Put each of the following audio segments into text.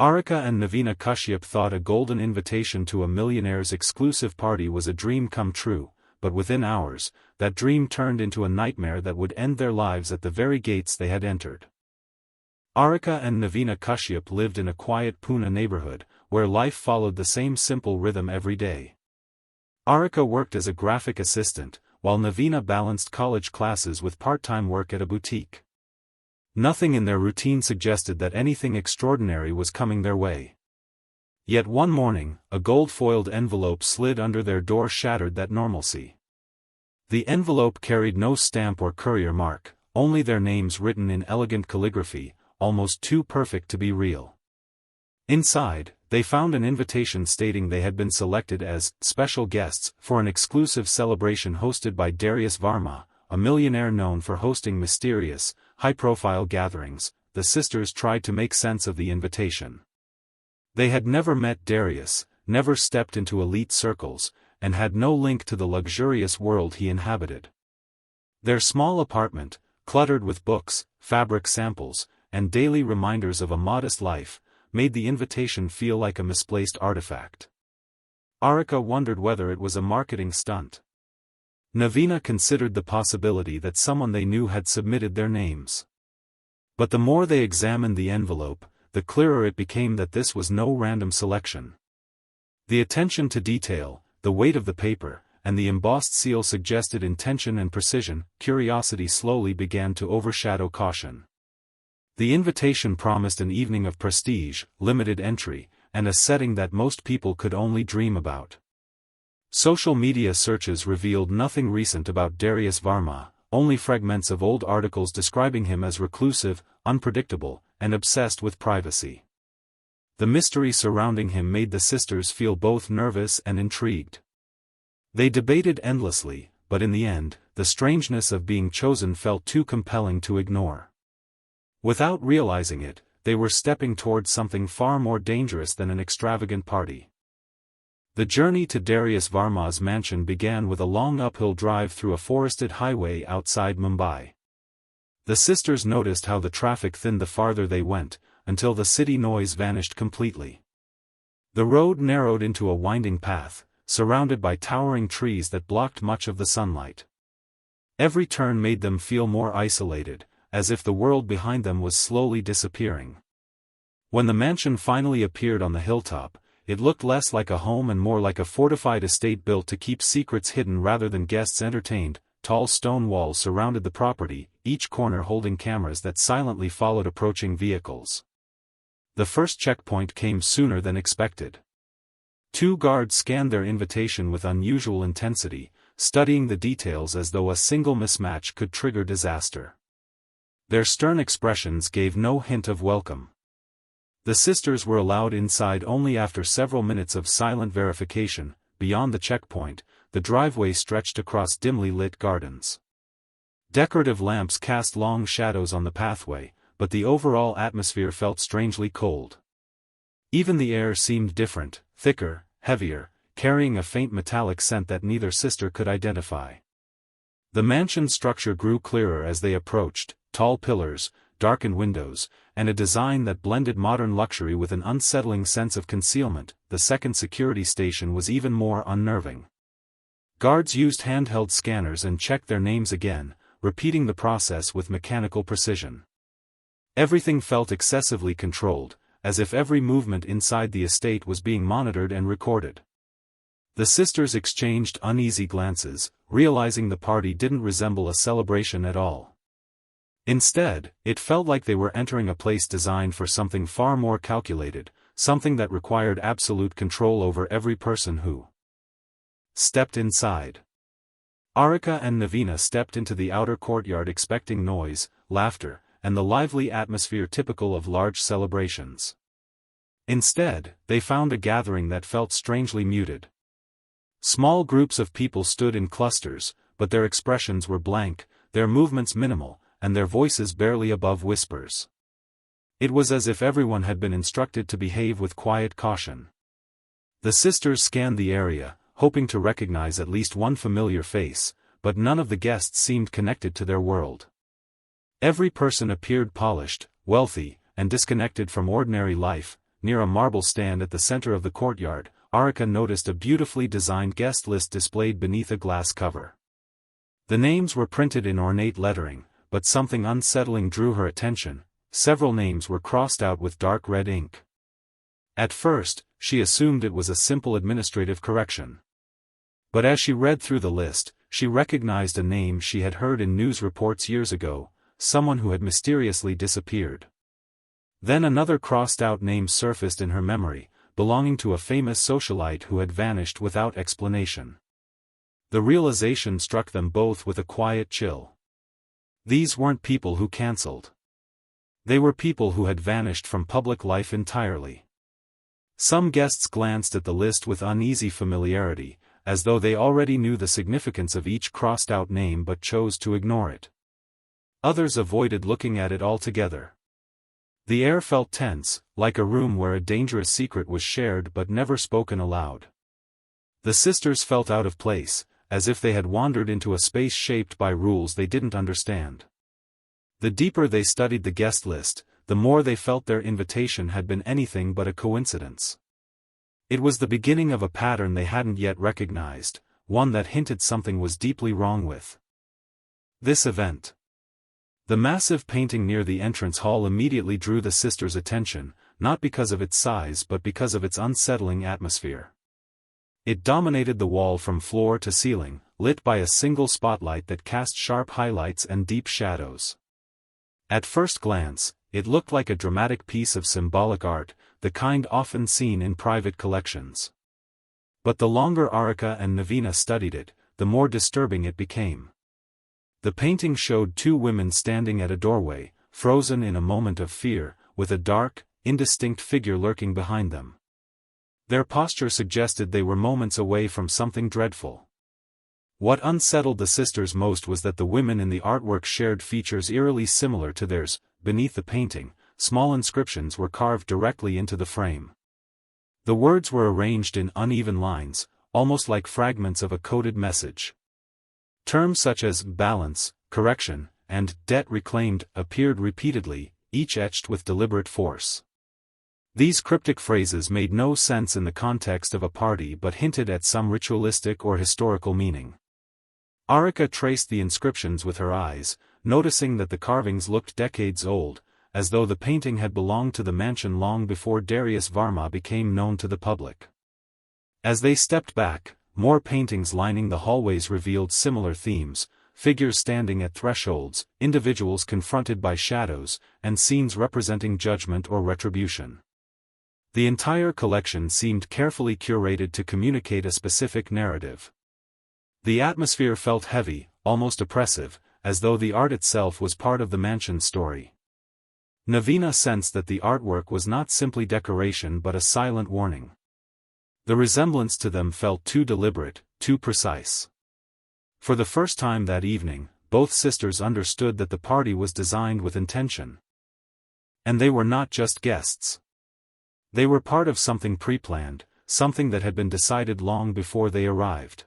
Aarika and Navina Kashyap thought a golden invitation to a millionaire's exclusive party was a dream come true, but within hours, that dream turned into a nightmare that would end their lives at the very gates they had entered. Aarika and Navina Kashyap lived in a quiet Pune neighborhood, where life followed the same simple rhythm every day. Aarika worked as a graphic assistant, while Navina balanced college classes with part-time work at a boutique. Nothing in their routine suggested that anything extraordinary was coming their way. Yet one morning, a gold-foiled envelope slid under their door, shattered that normalcy. The envelope carried no stamp or courier mark, only their names written in elegant calligraphy, almost too perfect to be real. Inside, they found an invitation stating they had been selected as special guests for an exclusive celebration hosted by Darius Verma, a millionaire known for hosting mysterious, high-profile gatherings. The sisters tried to make sense of the invitation. They had never met Darius, never stepped into elite circles, and had no link to the luxurious world he inhabited. Their small apartment, cluttered with books, fabric samples, and daily reminders of a modest life, made the invitation feel like a misplaced artifact. Aarika wondered whether it was a marketing stunt. Navina considered the possibility that someone they knew had submitted their names. But the more they examined the envelope, the clearer it became that this was no random selection. The attention to detail, the weight of the paper, and the embossed seal suggested intention and precision. Curiosity slowly began to overshadow caution. The invitation promised an evening of prestige, limited entry, and a setting that most people could only dream about. Social media searches revealed nothing recent about Darius Verma, only fragments of old articles describing him as reclusive, unpredictable, and obsessed with privacy. The mystery surrounding him made the sisters feel both nervous and intrigued. They debated endlessly, but in the end, the strangeness of being chosen felt too compelling to ignore. Without realizing it, they were stepping towards something far more dangerous than an extravagant party. The journey to Darius Verma's mansion began with a long uphill drive through a forested highway outside Mumbai. The sisters noticed how the traffic thinned the farther they went, until the city noise vanished completely. The road narrowed into a winding path, surrounded by towering trees that blocked much of the sunlight. Every turn made them feel more isolated, as if the world behind them was slowly disappearing. When the mansion finally appeared on the hilltop, it looked less like a home and more like a fortified estate built to keep secrets hidden rather than guests entertained. Tall stone walls surrounded the property, each corner holding cameras that silently followed approaching vehicles. The first checkpoint came sooner than expected. 2 guards scanned their invitation with unusual intensity, studying the details as though a single mismatch could trigger disaster. Their stern expressions gave no hint of welcome. The sisters were allowed inside only after several minutes of silent verification. Beyond the checkpoint, the driveway stretched across dimly lit gardens. Decorative lamps cast long shadows on the pathway, but the overall atmosphere felt strangely cold. Even the air seemed different, thicker, heavier, carrying a faint metallic scent that neither sister could identify. The mansion's structure grew clearer as they approached: tall pillars, darkened windows, and a design that blended modern luxury with an unsettling sense of concealment. The second security station was even more unnerving. Guards used handheld scanners and checked their names again, repeating the process with mechanical precision. Everything felt excessively controlled, as if every movement inside the estate was being monitored and recorded. The sisters exchanged uneasy glances, realizing the party didn't resemble a celebration at all. Instead, it felt like they were entering a place designed for something far more calculated, something that required absolute control over every person who stepped inside. Aarika and Navina stepped into the outer courtyard expecting noise, laughter, and the lively atmosphere typical of large celebrations. Instead, they found a gathering that felt strangely muted. Small groups of people stood in clusters, but their expressions were blank, their movements minimal, and their voices barely above whispers. It was as if everyone had been instructed to behave with quiet caution. The sisters scanned the area, hoping to recognize at least one familiar face, but none of the guests seemed connected to their world. Every person appeared polished, wealthy, and disconnected from ordinary life. near a marble stand at the center of the courtyard, Aarika noticed a beautifully designed guest list displayed beneath a glass cover. The names were printed in ornate lettering, but something unsettling drew her attention. Several names were crossed out with dark red ink. At first, she assumed it was a simple administrative correction. But as she read through the list, she recognized a name she had heard in news reports years ago, someone who had mysteriously disappeared. Then another crossed-out name surfaced in her memory, belonging to a famous socialite who had vanished without explanation. The realization struck them both with a quiet chill. These weren't people who cancelled. They were people who had vanished from public life entirely. Some guests glanced at the list with uneasy familiarity, as though they already knew the significance of each crossed-out name but chose to ignore it. Others avoided looking at it altogether. The air felt tense, like a room where a dangerous secret was shared but never spoken aloud. The sisters felt out of place, as if they had wandered into a space shaped by rules they didn't understand. The deeper they studied the guest list, the more they felt their invitation had been anything but a coincidence. It was the beginning of a pattern they hadn't yet recognized, one that hinted something was deeply wrong with this event. The massive painting near the entrance hall immediately drew the sisters' attention, not because of its size but because of its unsettling atmosphere. It dominated the wall from floor to ceiling, lit by a single spotlight that cast sharp highlights and deep shadows. At first glance, it looked like a dramatic piece of symbolic art, the kind often seen in private collections. But the longer Aarika and Navina studied it, the more disturbing it became. The painting showed two women standing at a doorway, frozen in a moment of fear, with a dark, indistinct figure lurking behind them. Their posture suggested they were moments away from something dreadful. What unsettled the sisters most was that the women in the artwork shared features eerily similar to theirs. Beneath the painting, small inscriptions were carved directly into the frame. The words were arranged in uneven lines, almost like fragments of a coded message. Terms such as balance, correction, and debt reclaimed appeared repeatedly, each etched with deliberate force. These cryptic phrases made no sense in the context of a party but hinted at some ritualistic or historical meaning. Aarika traced the inscriptions with her eyes, noticing that the carvings looked decades old, as though the painting had belonged to the mansion long before Darius Verma became known to the public. As they stepped back, more paintings lining the hallways revealed similar themes: figures standing at thresholds, individuals confronted by shadows, and scenes representing judgment or retribution. The entire collection seemed carefully curated to communicate a specific narrative. The atmosphere felt heavy, almost oppressive, as though the art itself was part of the mansion's story. Navina sensed that the artwork was not simply decoration but a silent warning. The resemblance to them felt too deliberate, too precise. For the first time that evening, both sisters understood that the party was designed with intention. And they were not just guests. They were part of something pre-planned, something that had been decided long before they arrived.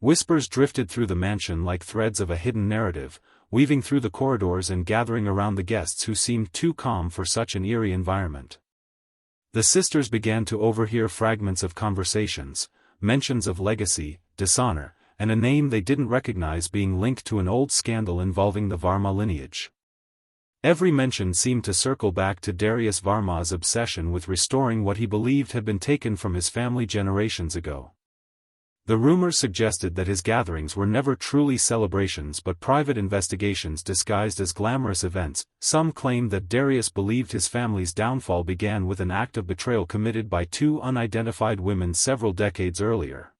Whispers drifted through the mansion like threads of a hidden narrative, weaving through the corridors and gathering around the guests who seemed too calm for such an eerie environment. The sisters began to overhear fragments of conversations, mentions of legacy, dishonor, and a name they didn't recognize being linked to an old scandal involving the Verma lineage. Every mention seemed to circle back to Darius Verma's obsession with restoring what he believed had been taken from his family generations ago. The rumors suggested that his gatherings were never truly celebrations but private investigations disguised as glamorous events. Some claimed that Darius believed his family's downfall began with an act of betrayal committed by two unidentified women several decades earlier.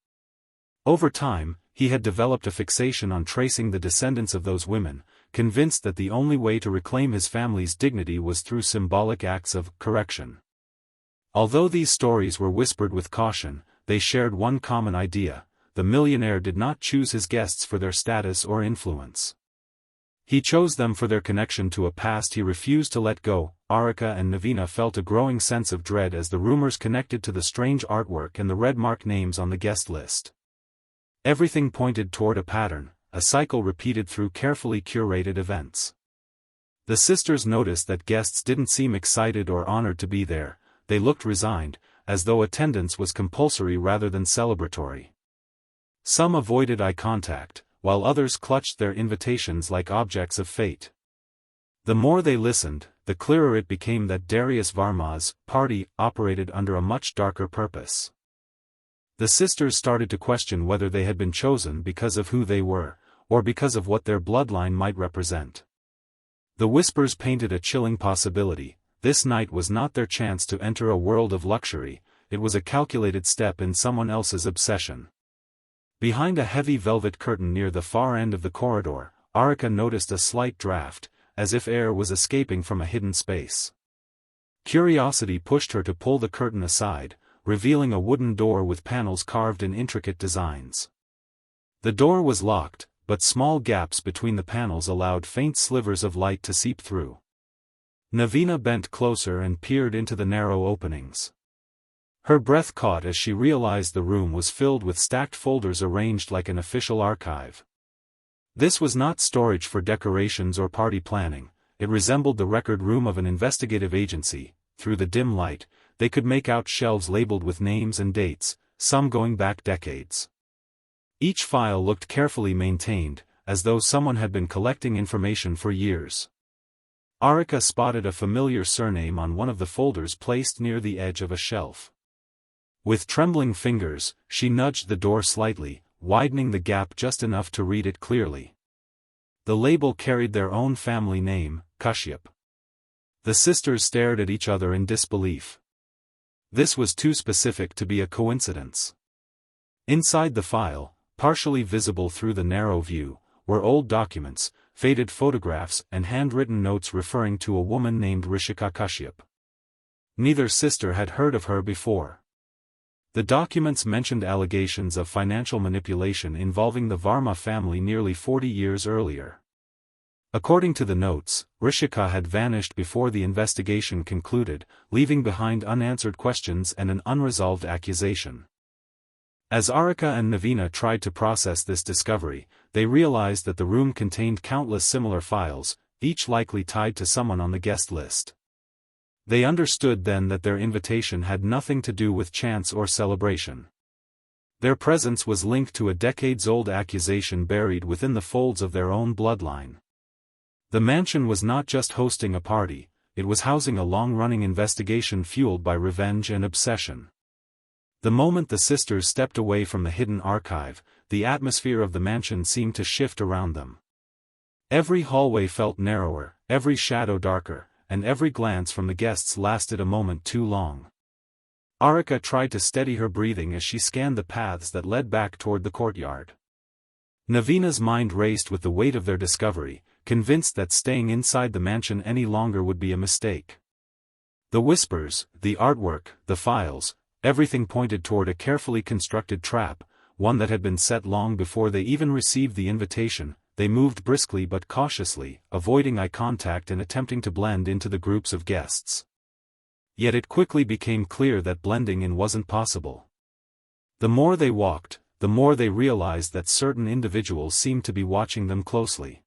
Over time, he had developed a fixation on tracing the descendants of those women, convinced that the only way to reclaim his family's dignity was through symbolic acts of correction. Although these stories were whispered with caution, they shared one common idea: the millionaire did not choose his guests for their status or influence. He chose them for their connection to a past he refused to let go. Aarika and Navina felt a growing sense of dread as the rumors connected to the strange artwork and the red-marked names on the guest list. Everything pointed toward a pattern, a cycle repeated through carefully curated events. The sisters noticed that guests didn't seem excited or honored to be there, they looked resigned, as though attendance was compulsory rather than celebratory. Some avoided eye contact, while others clutched their invitations like objects of fate. The more they listened, the clearer it became that Darius Verma's party operated under a much darker purpose. The sisters started to question whether they had been chosen because of who they were, or because of what their bloodline might represent. The whispers painted a chilling possibility: this night was not their chance to enter a world of luxury, it was a calculated step in someone else's obsession. Behind a heavy velvet curtain near the far end of the corridor, Aarika noticed a slight draft, as if air was escaping from a hidden space. Curiosity pushed her to pull the curtain aside, revealing a wooden door with panels carved in intricate designs. The door was locked, but small gaps between the panels allowed faint slivers of light to seep through. Navina bent closer and peered into the narrow openings. Her breath caught as she realized the room was filled with stacked folders arranged like an official archive. This was not storage for decorations or party planning, it resembled the record room of an investigative agency. Through the dim light, they could make out shelves labeled with names and dates, some going back decades. Each file looked carefully maintained, as though someone had been collecting information for years. Aarika spotted a familiar surname on one of the folders placed near the edge of a shelf. With trembling fingers, she nudged the door slightly, widening the gap just enough to read it clearly. The label carried their own family name, Kashyap. The sisters stared at each other in disbelief. This was too specific to be a coincidence. Inside the file, partially visible through the narrow view, were old documents, faded photographs and handwritten notes referring to a woman named Aarika Kashyap. Neither sister had heard of her before. The documents mentioned allegations of financial manipulation involving the Verma family nearly 40 years earlier. According to the notes, Aarika had vanished before the investigation concluded, leaving behind unanswered questions and an unresolved accusation. As Aarika and Navina tried to process this discovery, they realized that the room contained countless similar files, each likely tied to someone on the guest list. They understood then that their invitation had nothing to do with chance or celebration. Their presence was linked to a decades-old accusation buried within the folds of their own bloodline. The mansion was not just hosting a party, it was housing a long-running investigation fueled by revenge and obsession. The moment the sisters stepped away from the hidden archive, the atmosphere of the mansion seemed to shift around them. Every hallway felt narrower, every shadow darker, and every glance from the guests lasted a moment too long. Aarika tried to steady her breathing as she scanned the paths that led back toward the courtyard. Navina's mind raced with the weight of their discovery, convinced that staying inside the mansion any longer would be a mistake. The whispers, the artwork, the files, everything pointed toward a carefully constructed trap, one that had been set long before they even received the invitation. They moved briskly but cautiously, avoiding eye contact and attempting to blend into the groups of guests. Yet it quickly became clear that blending in wasn't possible. The more they walked, the more they realized that certain individuals seemed to be watching them closely.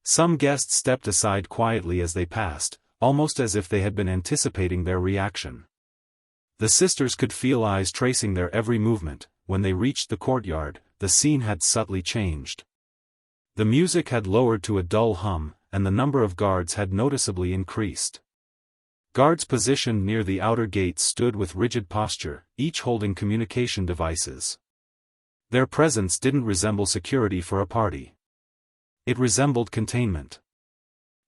Some guests stepped aside quietly as they passed, almost as if they had been anticipating their reaction. The sisters could feel eyes tracing their every movement. When they reached the courtyard, the scene had subtly changed. The music had lowered to a dull hum, and the number of guards had noticeably increased. Guards positioned near the outer gates stood with rigid posture, each holding communication devices. Their presence didn't resemble security for a party. It resembled containment.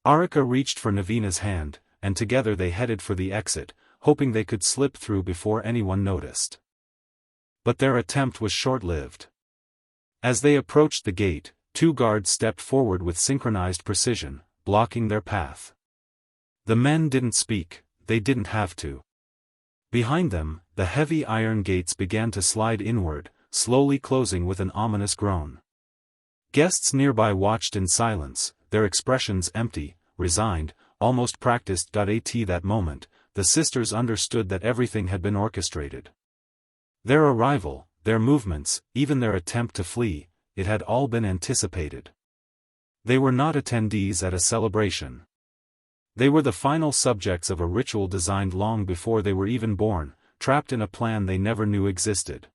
Aarika reached for Navina's hand, and together they headed for the exit, hoping they could slip through before anyone noticed. But their attempt was short-lived. As they approached the gate, two guards stepped forward with synchronized precision, blocking their path. The men didn't speak, they didn't have to. Behind them, the heavy iron gates began to slide inward, slowly closing with an ominous groan. Guests nearby watched in silence, their expressions empty, resigned, almost practiced. At that moment, the sisters understood that everything had been orchestrated. Their arrival, their movements, even their attempt to flee, it had all been anticipated. They were not attendees at a celebration. They were the final subjects of a ritual designed long before they were even born, trapped in a plan they never knew existed.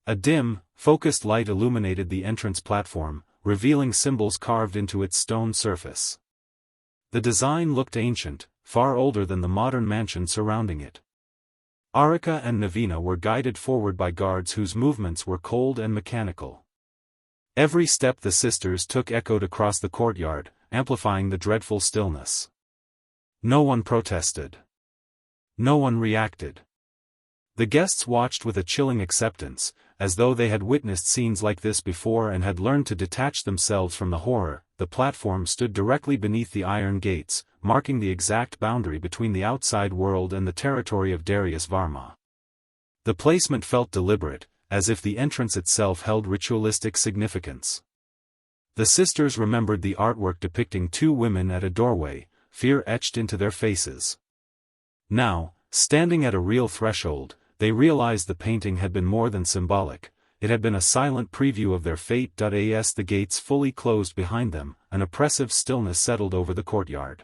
A dim, focused light illuminated the entrance platform, revealing symbols carved into its stone surface. The design looked ancient, far older than the modern mansion surrounding it. Aarika and Navina were guided forward by guards whose movements were cold and mechanical. Every step the sisters took echoed across the courtyard, amplifying the dreadful stillness. No one protested. No one reacted. The guests watched with a chilling acceptance, as though they had witnessed scenes like this before and had learned to detach themselves from the horror. The platform stood directly beneath the iron gates, marking the exact boundary between the outside world and the territory of Darius Verma. The placement felt deliberate, as if the entrance itself held ritualistic significance. The sisters remembered the artwork depicting two women at a doorway, fear etched into their faces. Now, standing at a real threshold, they realized the painting had been more than symbolic. It had been a silent preview of their fate. As the gates fully closed behind them, an oppressive stillness settled over the courtyard.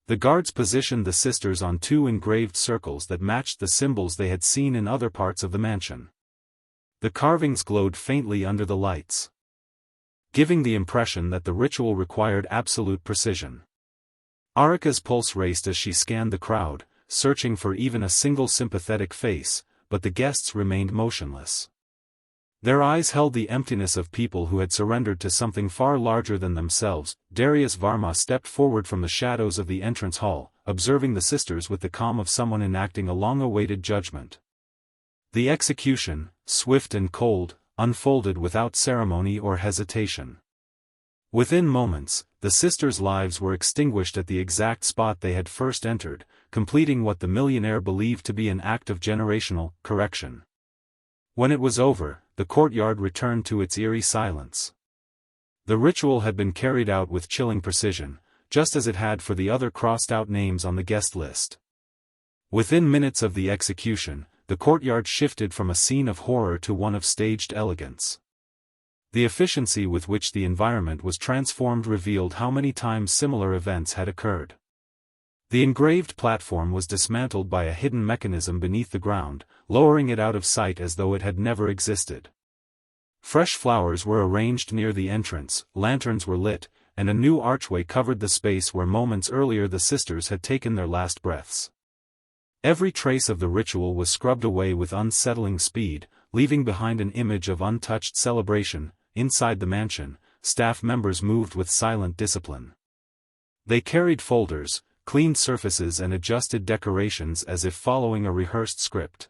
The guards positioned the sisters on two engraved circles that matched the symbols they had seen in other parts of the mansion. The carvings glowed faintly under the lights, giving the impression that the ritual required absolute precision. Aarika's pulse raced as she scanned the crowd, searching for even a single sympathetic face, but the guests remained motionless. Their eyes held the emptiness of people who had surrendered to something far larger than themselves. Darius Verma stepped forward from the shadows of the entrance hall, observing the sisters with the calm of someone enacting a long-awaited judgment. The execution, swift and cold, unfolded without ceremony or hesitation. Within moments, the sisters' lives were extinguished at the exact spot they had first entered, completing what the millionaire believed to be an act of generational correction. When it was over, the courtyard returned to its eerie silence. The ritual had been carried out with chilling precision, just as it had for the other crossed-out names on the guest list. Within minutes of the execution, the courtyard shifted from a scene of horror to one of staged elegance. The efficiency with which the environment was transformed revealed how many times similar events had occurred. The engraved platform was dismantled by a hidden mechanism beneath the ground, lowering it out of sight as though it had never existed. Fresh flowers were arranged near the entrance, lanterns were lit, and a new archway covered the space where moments earlier the sisters had taken their last breaths. Every trace of the ritual was scrubbed away with unsettling speed, leaving behind an image of untouched celebration. Inside the mansion, staff members moved with silent discipline. They carried folders, cleaned surfaces and adjusted decorations as if following a rehearsed script.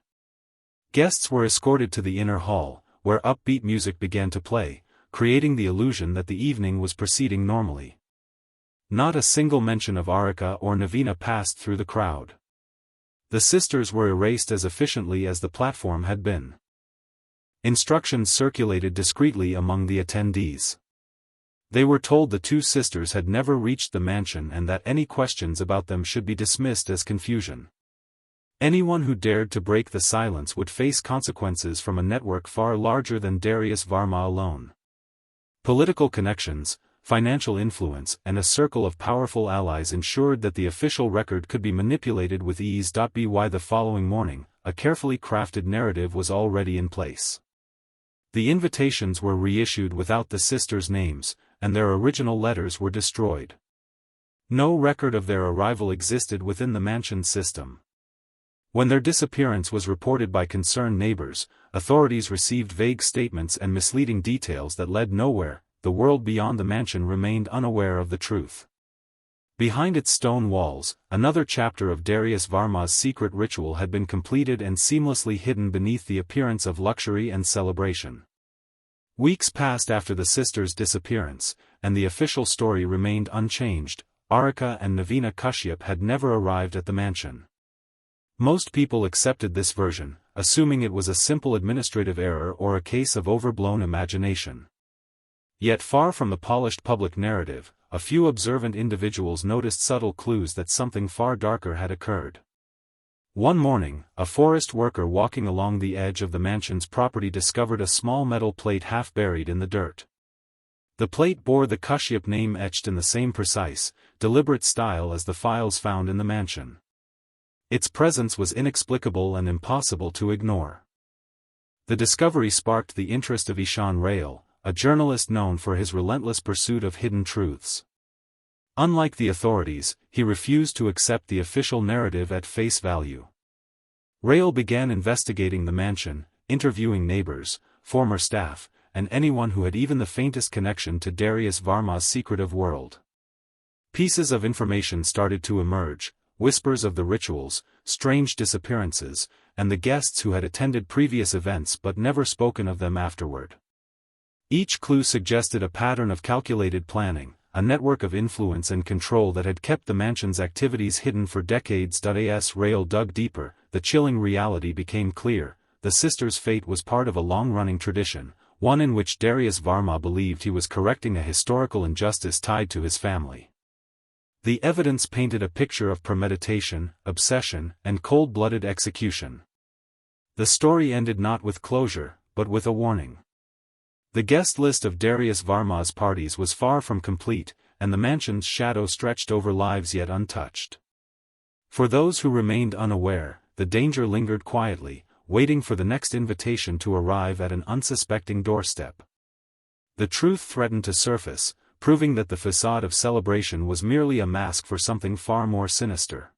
Guests were escorted to the inner hall, where upbeat music began to play, creating the illusion that the evening was proceeding normally. Not a single mention of Aarika or Navina passed through the crowd. The sisters were erased as efficiently as the platform had been. Instructions circulated discreetly among the attendees. They were told the two sisters had never reached the mansion and that any questions about them should be dismissed as confusion. Anyone who dared to break the silence would face consequences from a network far larger than Darius Verma alone. Political connections, financial influence, and a circle of powerful allies ensured that the official record could be manipulated with ease. By the following morning, a carefully crafted narrative was already in place. The invitations were reissued without the sisters' names, and their original letters were destroyed. No record of their arrival existed within the mansion's system. When their disappearance was reported by concerned neighbors, authorities received vague statements and misleading details that led nowhere. The world beyond the mansion remained unaware of the truth. Behind its stone walls, another chapter of Darius Verma's secret ritual had been completed and seamlessly hidden beneath the appearance of luxury and celebration. Weeks passed after the sisters' disappearance, and the official story remained unchanged. Aarika and Navina Kashyap had never arrived at the mansion. Most people accepted this version, assuming it was a simple administrative error or a case of overblown imagination. Yet far from the polished public narrative, a few observant individuals noticed subtle clues that something far darker had occurred. One morning, a forest worker walking along the edge of the mansion's property discovered a small metal plate half buried in the dirt. The plate bore the Kashyap name etched in the same precise, deliberate style as the files found in the mansion. Its presence was inexplicable and impossible to ignore. The discovery sparked the interest of Ishan Rail, a journalist known for his relentless pursuit of hidden truths. Unlike the authorities, he refused to accept the official narrative at face value. Rail began investigating the mansion, interviewing neighbors, former staff, and anyone who had even the faintest connection to Darius Verma's secretive world. Pieces of information started to emerge, whispers of the rituals, strange disappearances, and the guests who had attended previous events but never spoken of them afterward. Each clue suggested a pattern of calculated planning, a network of influence and control that had kept the mansion's activities hidden for decades. As Rail dug deeper, the chilling reality became clear: the sisters' fate was part of a long-running tradition, one in which Darius Verma believed he was correcting a historical injustice tied to his family. The evidence painted a picture of premeditation, obsession, and cold-blooded execution. The story ended not with closure, but with a warning. The guest list of Darius Verma's parties was far from complete, and the mansion's shadow stretched over lives yet untouched. For those who remained unaware, the danger lingered quietly, waiting for the next invitation to arrive at an unsuspecting doorstep. The truth threatened to surface, proving that the facade of celebration was merely a mask for something far more sinister.